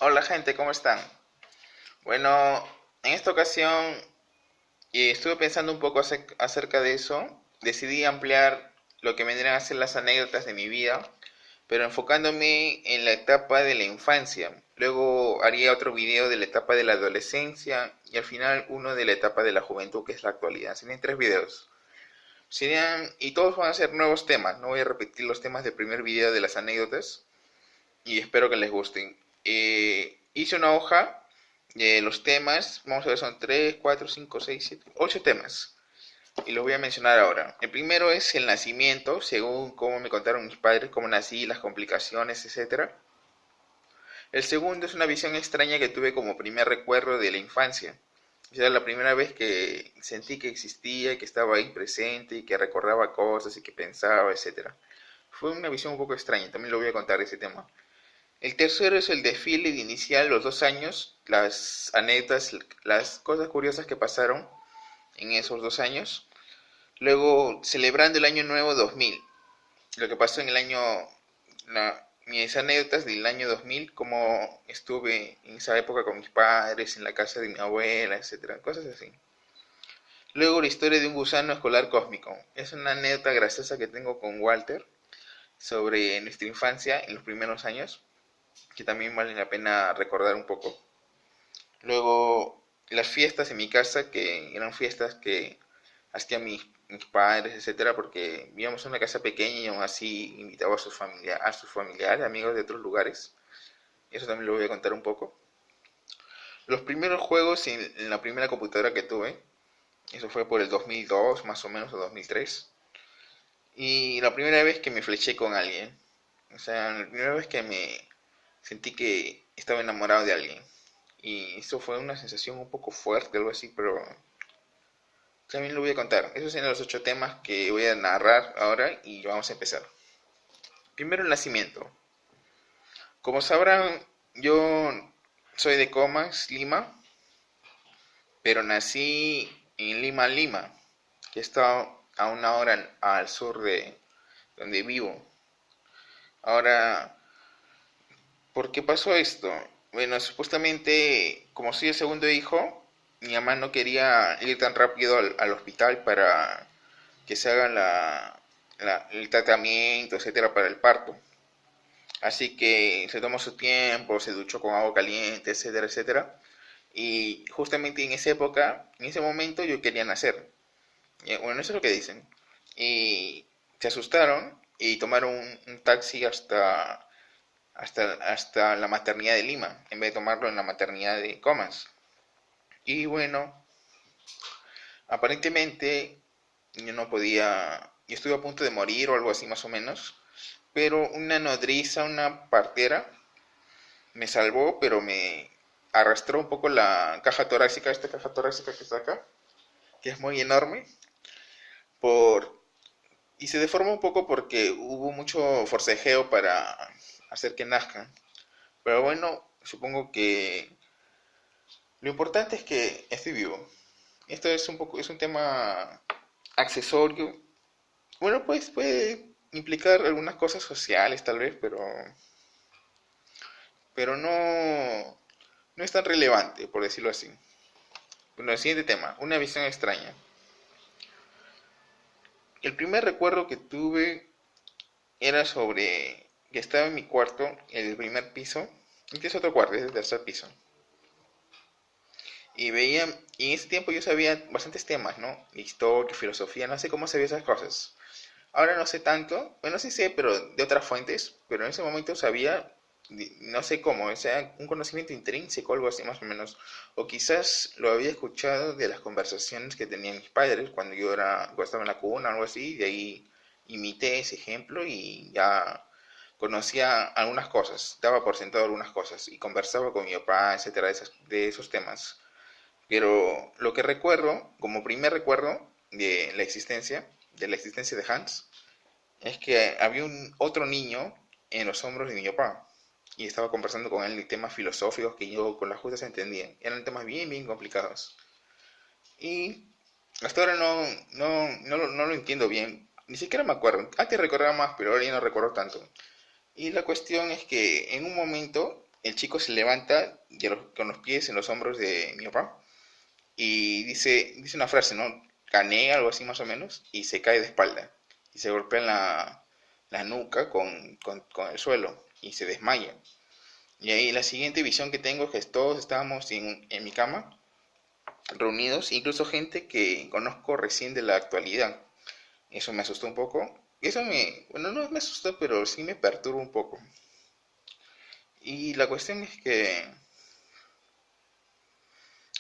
Hola gente, ¿cómo están? Bueno, en esta ocasión estuve pensando un poco acerca de eso. Decidí ampliar lo que vendrían a ser las anécdotas de mi vida, pero enfocándome en la etapa de la infancia. Luego haría otro video de la etapa de la adolescencia y al final uno de la etapa de la juventud, que es la actualidad. Serían tres videos. Y todos van a ser nuevos temas. No voy a repetir los temas del primer video de las anécdotas y espero que les gusten. Hice una hoja de los temas, vamos a ver, son 3 4 5 6 7 8 temas. Y los voy a mencionar ahora. El primero es el nacimiento, según cómo me contaron mis padres, cómo nací, las complicaciones, etcétera. El segundo es una visión extraña que tuve como primer recuerdo de la infancia. Era la primera vez que sentí que existía, que estaba ahí presente y que recordaba cosas y que pensaba, etcétera. Fue una visión un poco extraña, también lo voy a contar ese tema. El tercero es el desfile inicial, los 2 años, las anécdotas, las cosas curiosas que pasaron en esos 2 años. Luego, celebrando el año nuevo 2000, lo que pasó en el año, mis anécdotas del año 2000, cómo estuve en esa época con mis padres, en la casa de mi abuela, etcétera, cosas así. Luego, la historia de un gusano escolar cósmico. Es una anécdota graciosa que tengo con Walter sobre nuestra infancia en los primeros años, que también vale la pena recordar un poco. Luego, las fiestas en mi casa, que eran fiestas que hacían mis padres, etcétera, porque vivíamos en una casa pequeña y aún así invitaba a sus familiares, amigos de otros lugares. Eso también lo voy a contar un poco. Los primeros juegos en la primera computadora que tuve, eso fue por el 2002, más o menos, o 2003. Y la primera vez que me fleché con alguien. O sea, la primera vez que me sentí que estaba enamorado de alguien. Y eso fue una sensación un poco fuerte, algo así, pero también lo voy a contar. Esos son los 8 temas que voy a narrar ahora y vamos a empezar. Primero, el nacimiento. Como sabrán, yo soy de Comas, Lima, pero nací en Lima, Lima, que está a una hora al sur de donde vivo. Ahora, ¿por qué pasó esto? Bueno, supuestamente, como soy el segundo hijo, mi mamá no quería ir tan rápido al hospital para que se haga el tratamiento, etcétera, para el parto. Así que se tomó su tiempo, se duchó con agua caliente, etcétera, etcétera. Y justamente en esa época, en ese momento yo quería nacer. Bueno, eso es lo que dicen. Y se asustaron y tomaron un taxi hasta la maternidad de Lima, en vez de tomarlo en la maternidad de Comas. Y bueno, aparentemente yo no podía, yo estuve a punto de morir o algo así más o menos, pero una nodriza, una partera, me salvó, pero me arrastró un poco la caja torácica, esta caja torácica que está acá, que es muy enorme, por y se deformó un poco porque hubo mucho forcejeo para hacer que nazca. Pero bueno, supongo que lo importante es que estoy vivo. Esto es un tema accesorio. Bueno, pues puede implicar algunas cosas sociales tal vez, pero no es tan relevante, por decirlo así. Bueno, el siguiente tema, una visión extraña. El primer recuerdo que tuve era sobre que estaba en mi cuarto, en el primer piso. Este es otro cuarto, es el tercer piso. Y veía, y en ese tiempo yo sabía bastantes temas, ¿no? Historia, filosofía, no sé cómo sabía esas cosas. Ahora no sé tanto, bueno, sí sé, pero de otras fuentes, pero en ese momento sabía, no sé cómo, o sea, un conocimiento intrínseco, algo así más o menos. O quizás lo había escuchado de las conversaciones que tenían mis padres cuando estaba en la cuna, algo así, y de ahí imité ese ejemplo y ya conocía algunas cosas, daba por sentado algunas cosas y conversaba con mi papá, etcétera, de esos temas. Pero lo que recuerdo, como primer recuerdo de la existencia de Hans, es que había un otro niño en los hombros de mi papá y estaba conversando con él de temas filosóficos que yo con las justas entendía. Eran temas bien, bien complicados. Y hasta ahora no lo entiendo bien. Ni siquiera me acuerdo. Antes recordaba más, pero ahora ya no recuerdo tanto. Y la cuestión es que en un momento el chico se levanta con los pies en los hombros de mi papá y dice una frase, ¿no? Canea, algo así más o menos, y se cae de espalda. Y se golpea en la nuca con el suelo y se desmaya. Y ahí la siguiente visión que tengo es que todos estábamos en mi cama, reunidos, incluso gente que conozco recién de la actualidad. Eso me asustó un poco. Bueno, no me asustó, pero sí me perturba un poco. Y la cuestión es que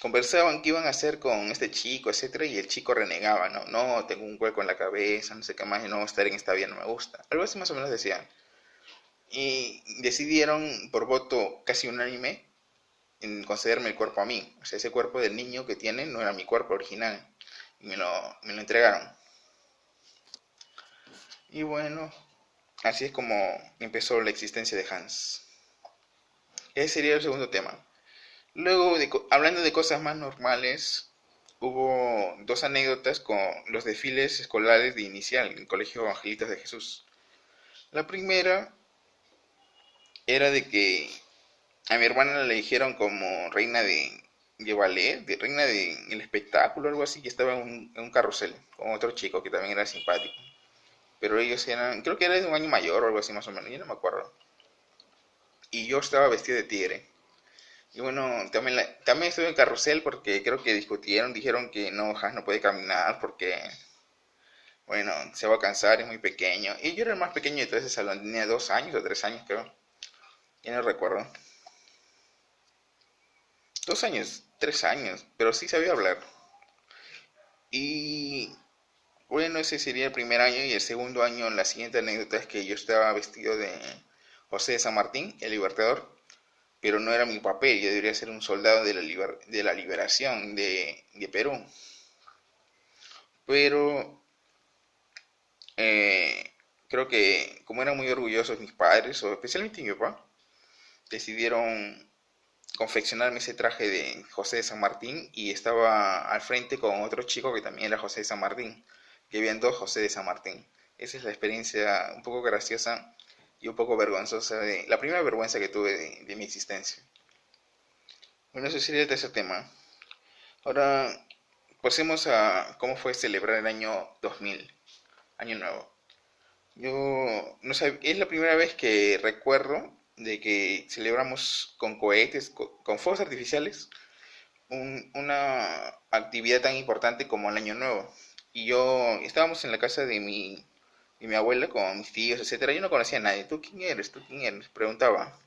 conversaban qué iban a hacer con este chico, etcétera, y el chico renegaba, ¿no? No, tengo un hueco en la cabeza, no sé qué más, y no, estar en esta vida no me gusta. Algo así más o menos decían. Y decidieron, por voto casi unánime, en concederme el cuerpo a mí. O sea, ese cuerpo del niño que tienen no era mi cuerpo original. Y me lo entregaron. Y bueno, así es como empezó la existencia de Hans. Ese sería el segundo tema. Luego, hablando de cosas más normales, hubo dos anécdotas con los desfiles escolares de inicial en el Colegio Angelitos de Jesús. La primera era de que a mi hermana le eligieron como reina de ballet, de reina del espectáculo, algo así, que estaba en un carrusel con otro chico que también era simpático. Pero ellos eran, creo que era de un año mayor o algo así más o menos, yo no me acuerdo. Y yo estaba vestido de tigre. Y bueno, también estuve en carrusel porque creo que discutieron, dijeron que no, Hans no puede caminar porque, bueno, se va a cansar, es muy pequeño. Y yo era el más pequeño de todo ese salón, tenía 2 años o 3 años creo, ya no recuerdo. 2 años, 3 años, pero sí sabía hablar. Y bueno, ese sería el primer año y el segundo año, la siguiente anécdota es que yo estaba vestido de José de San Martín, el Libertador, pero no era mi papel, yo debería ser un soldado de la liberación de Perú. Pero eh, creo que como eran muy orgullosos mis padres, o especialmente mi papá, decidieron confeccionarme ese traje de José de San Martín y estaba al frente con otro chico que también era José de San Martín, que habían dos José de San Martín. Esa es la experiencia un poco graciosa y un poco vergonzosa, la primera vergüenza que tuve de mi existencia. Bueno, ese sería el tercer tema. Ahora pasemos a cómo fue celebrar el año 2000, año nuevo. Yo no sé, es la primera vez que recuerdo de que celebramos con cohetes, con fuegos artificiales, una actividad tan importante como el Año Nuevo. Y yo estábamos en la casa de mi abuela con mis tíos, etcétera. Yo no conocía a nadie. ¿Tú quién eres? ¿Tú quién eres? Preguntaba.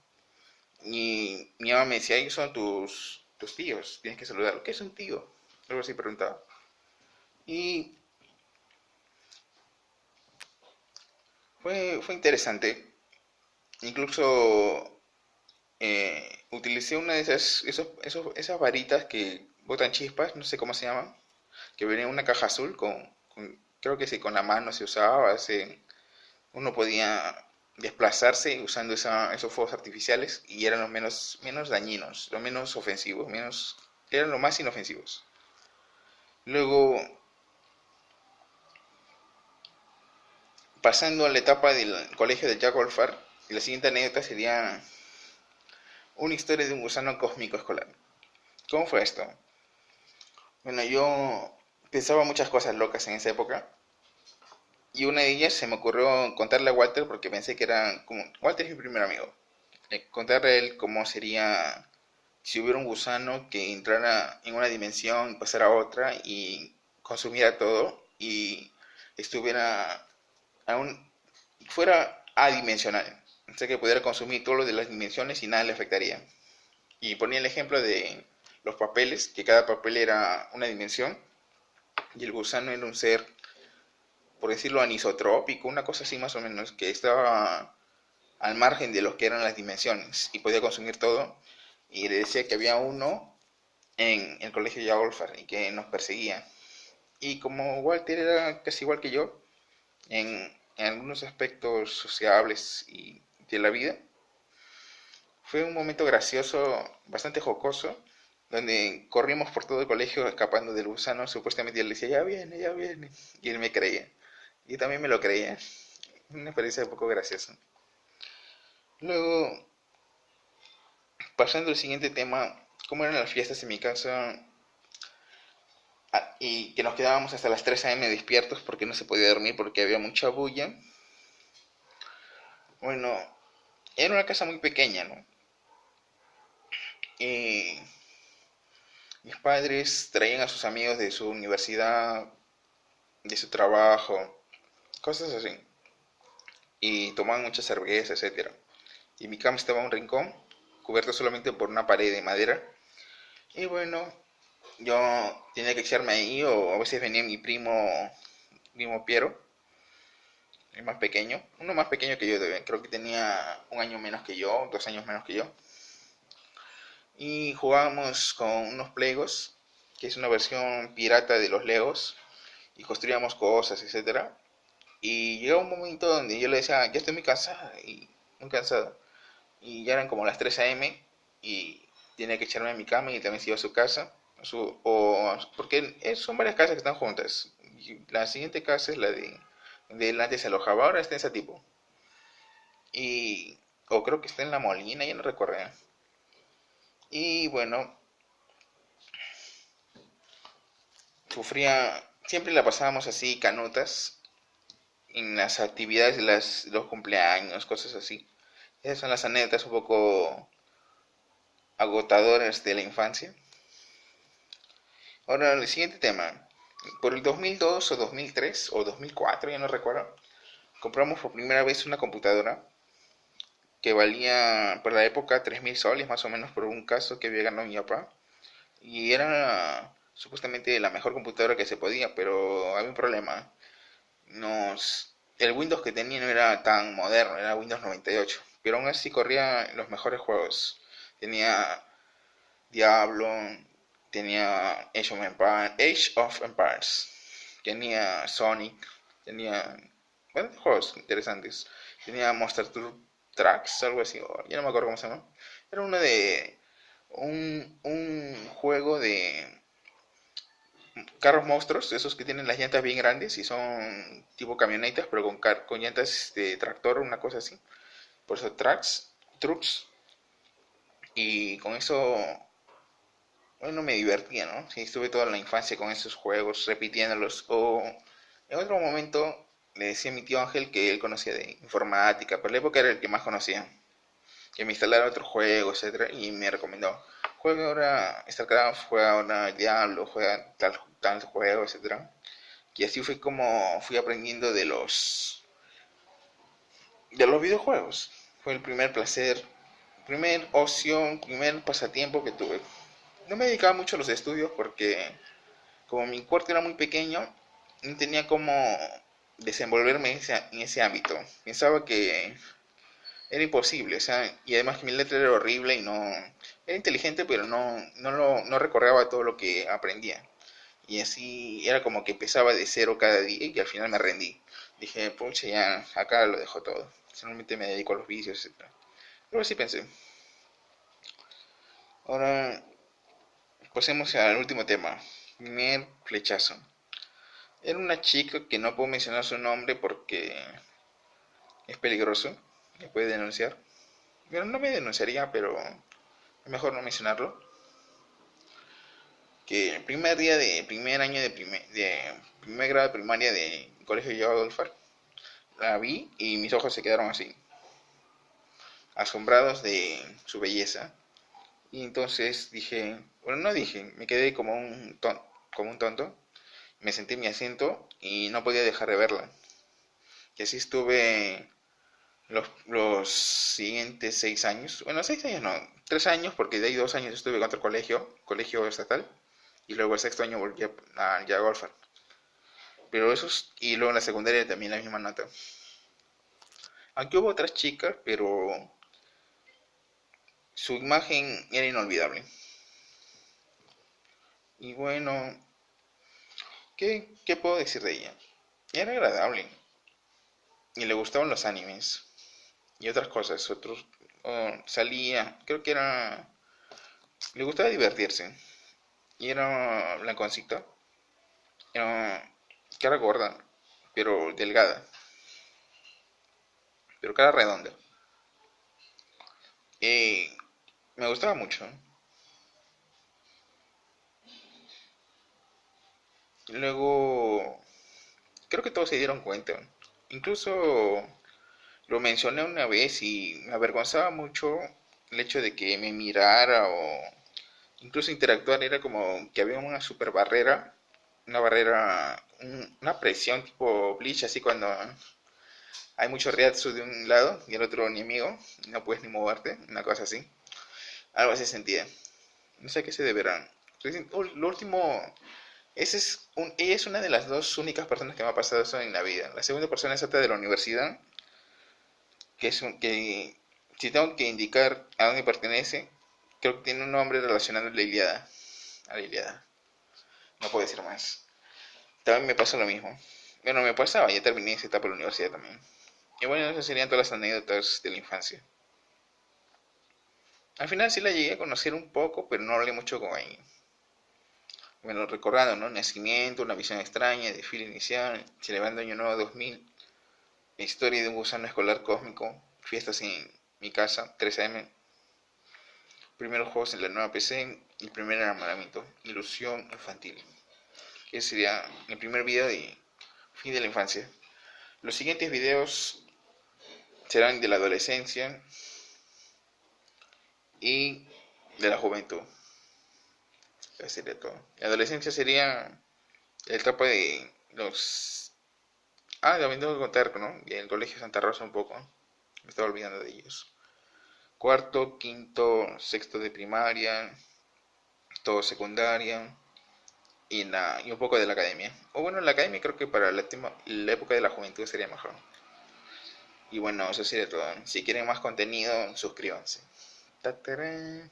Y mi mamá me decía, ellos son tus tíos, tienes que saludarlos. ¿Qué es un tío? Algo así preguntaba. Y fue interesante. Incluso utilicé una de esas varitas que botan chispas, no sé cómo se llaman, que venía en una caja azul creo que sí, con la mano se usaba, uno podía desplazarse usando esos fuegos artificiales y eran los menos dañinos, los menos ofensivos, eran los más inofensivos. Luego, pasando a la etapa del colegio de Jack Wolfart, la siguiente anécdota sería una historia de un gusano cósmico escolar. ¿Cómo fue esto? Bueno, yo pensaba muchas cosas locas en esa época y una de ellas se me ocurrió contarle a Walter porque pensé que era como... Walter es mi primer amigo. Contarle a él cómo sería si hubiera un gusano que entrara en una dimensión y pasara a otra y consumiera todo y estuviera aún fuera adimensional. O sea que pudiera consumir todo lo de las dimensiones y nada le afectaría. Y ponía el ejemplo de los papeles, que cada papel era una dimensión y el gusano era un ser, por decirlo, anisotrópico, una cosa así más o menos, que estaba al margen de lo que eran las dimensiones y podía consumir todo. Y le decía que había uno en el colegio de Yagolfar y que nos perseguía. Y como Walter era casi igual que yo, en algunos aspectos sociables y de la vida, fue un momento gracioso, bastante jocoso, donde corrimos por todo el colegio escapando del gusano. Supuestamente él decía, ya viene, ya viene. Y él me creía. Y también me lo creía. Una experiencia un poco graciosa. Luego, pasando al siguiente tema, ¿cómo eran las fiestas en mi casa? Y que nos quedábamos hasta las 3 a.m. despiertos porque no se podía dormir porque había mucha bulla. Bueno, era una casa muy pequeña, ¿no? Y mis padres traían a sus amigos de su universidad, de su trabajo, cosas así. Y tomaban mucha cerveza, etcétera. Y mi cama estaba en un rincón, cubierta solamente por una pared de madera. Y bueno, yo tenía que echarme ahí, o a veces venía mi primo Piero, el más pequeño, uno más pequeño que yo, creo que tenía un año menos que yo, 2 años menos que yo. Y jugábamos con unos Plegos, que es una versión pirata de los Legos, y construíamos cosas, etcétera. Y llegó un momento donde yo le decía, ya estoy muy cansada y muy cansado. Y ya eran como las 3 a.m. y tenía que echarme a mi cama y también se iba a su casa. Porque son varias casas que están juntas. Y la siguiente casa es la de él antes se alojaba, ahora está en ese tipo. Y, o creo que está en La Molina, ya no recuerdo. Y bueno, siempre la pasábamos así, canutas, en las actividades de los cumpleaños, cosas así. Esas son las anécdotas un poco agotadoras de la infancia. Ahora, el siguiente tema. Por el 2002 o 2003 o 2004, ya no recuerdo, compramos por primera vez una computadora que valía por la época 3.000 soles más o menos por un caso que había ganado mi papá. Y era supuestamente la mejor computadora que se podía, pero había un problema. El Windows que tenía no era tan moderno, era Windows 98, pero aún así corría los mejores juegos. Tenía Diablo, tenía Age of Empires, tenía Sonic, tenía juegos interesantes. Tenía Monster Trucks, algo así, ya no me acuerdo cómo se llama. Era uno de un juego de carros monstruos, esos que tienen las llantas bien grandes y son tipo camionetas, pero con llantas de tractor, una cosa así. Por eso trucks. Y con eso, bueno, me divertía, ¿no? Sí, estuve toda la infancia con esos juegos, repitiéndolos. O en otro momento le decía a mi tío Ángel que él conocía de informática, pero en la época era el que más conocía. Que me instalara otro juego, etcétera, y me recomendó: juega ahora StarCraft, juega ahora Diablo, juega tal juego, etcétera. Y así fue como fui aprendiendo de los videojuegos. Fue el primer placer, primer ocio, primer pasatiempo que tuve. No me dedicaba mucho a los estudios porque como mi cuarto era muy pequeño, no tenía cómo desenvolverme en ese ámbito. Pensaba que era imposible, o sea, y además que mi letra era horrible y no... Era inteligente, pero no recordaba todo lo que aprendía. Y así era como que empezaba de cero cada día y al final me rendí. Dije, pucha, ya, acá lo dejo todo. Solamente me dedico a los vicios, etcétera. Pero así pensé. Ahora pasemos al último tema. Primer flechazo. Era una chica que no puedo mencionar su nombre porque es peligroso. Me puede denunciar. Bueno, no me denunciaría, pero es mejor no mencionarlo. Que el primer día de primer año de primer grado de primaria de colegio de Adolfar, la vi y mis ojos se quedaron así, asombrados de su belleza. Y entonces dije, bueno, no dije, me quedé como un tonto, me senté en mi asiento y no podía dejar de verla. Y así estuve los siguientes 6 años, bueno, 6 años no, 3 años, porque de ahí 2 años estuve en otro colegio estatal, y luego el sexto año volví a Golfar. Pero esos, y luego en la secundaria también la misma nota. Aunque hubo otras chicas, pero su imagen era inolvidable. Y bueno, ¿qué puedo decir de ella? Era agradable y le gustaban los animes y otras cosas. Salía, creo que le gustaba divertirse y era blanconcita, era cara gorda, pero delgada, pero cara redonda. Me gustaba mucho. Luego, creo que todos se dieron cuenta. Incluso lo mencioné una vez y me avergonzaba mucho el hecho de que me mirara o incluso interactuar. Era como que había una super barrera, una barrera, una presión tipo Bleach, así cuando hay mucho Ryatsu de un lado y el otro enemigo, y no puedes ni moverte, una cosa así. Algo así sentía. No sé a qué se deberá. Lo último, ella es una de las dos únicas personas que me ha pasado eso en la vida. La segunda persona es otra de la universidad, que si tengo que indicar a dónde pertenece, creo que tiene un nombre relacionado a la Ilíada. A la Ilíada. No puedo decir más. También me pasó lo mismo. Bueno, me pasaba, ya terminé esa etapa de la universidad también. Y bueno, esas serían todas las anécdotas de la infancia. Al final sí la llegué a conocer un poco, pero no hablé mucho con ella. Bueno, recordando, ¿no? Nacimiento, una visión extraña, desfile inicial, celebrando Año Nuevo 2000, historia de un gusano escolar cósmico, fiestas en mi casa, 3 AM, primeros juegos en la nueva PC, el primer enamoramiento, ilusión infantil. Ese sería el primer video de fin de la infancia. Los siguientes videos serán de la adolescencia y de la juventud. Eso sería todo. La adolescencia sería la etapa de los... Ah, también tengo que contar, ¿no? Y el colegio Santa Rosa un poco. Me estaba olvidando de ellos. Cuarto, quinto, sexto de primaria, todo secundaria y un poco de la academia. O bueno, la academia creo que para la época de la juventud sería mejor. Y bueno, eso sería todo. Si quieren más contenido, suscríbanse. ¡Tatarán!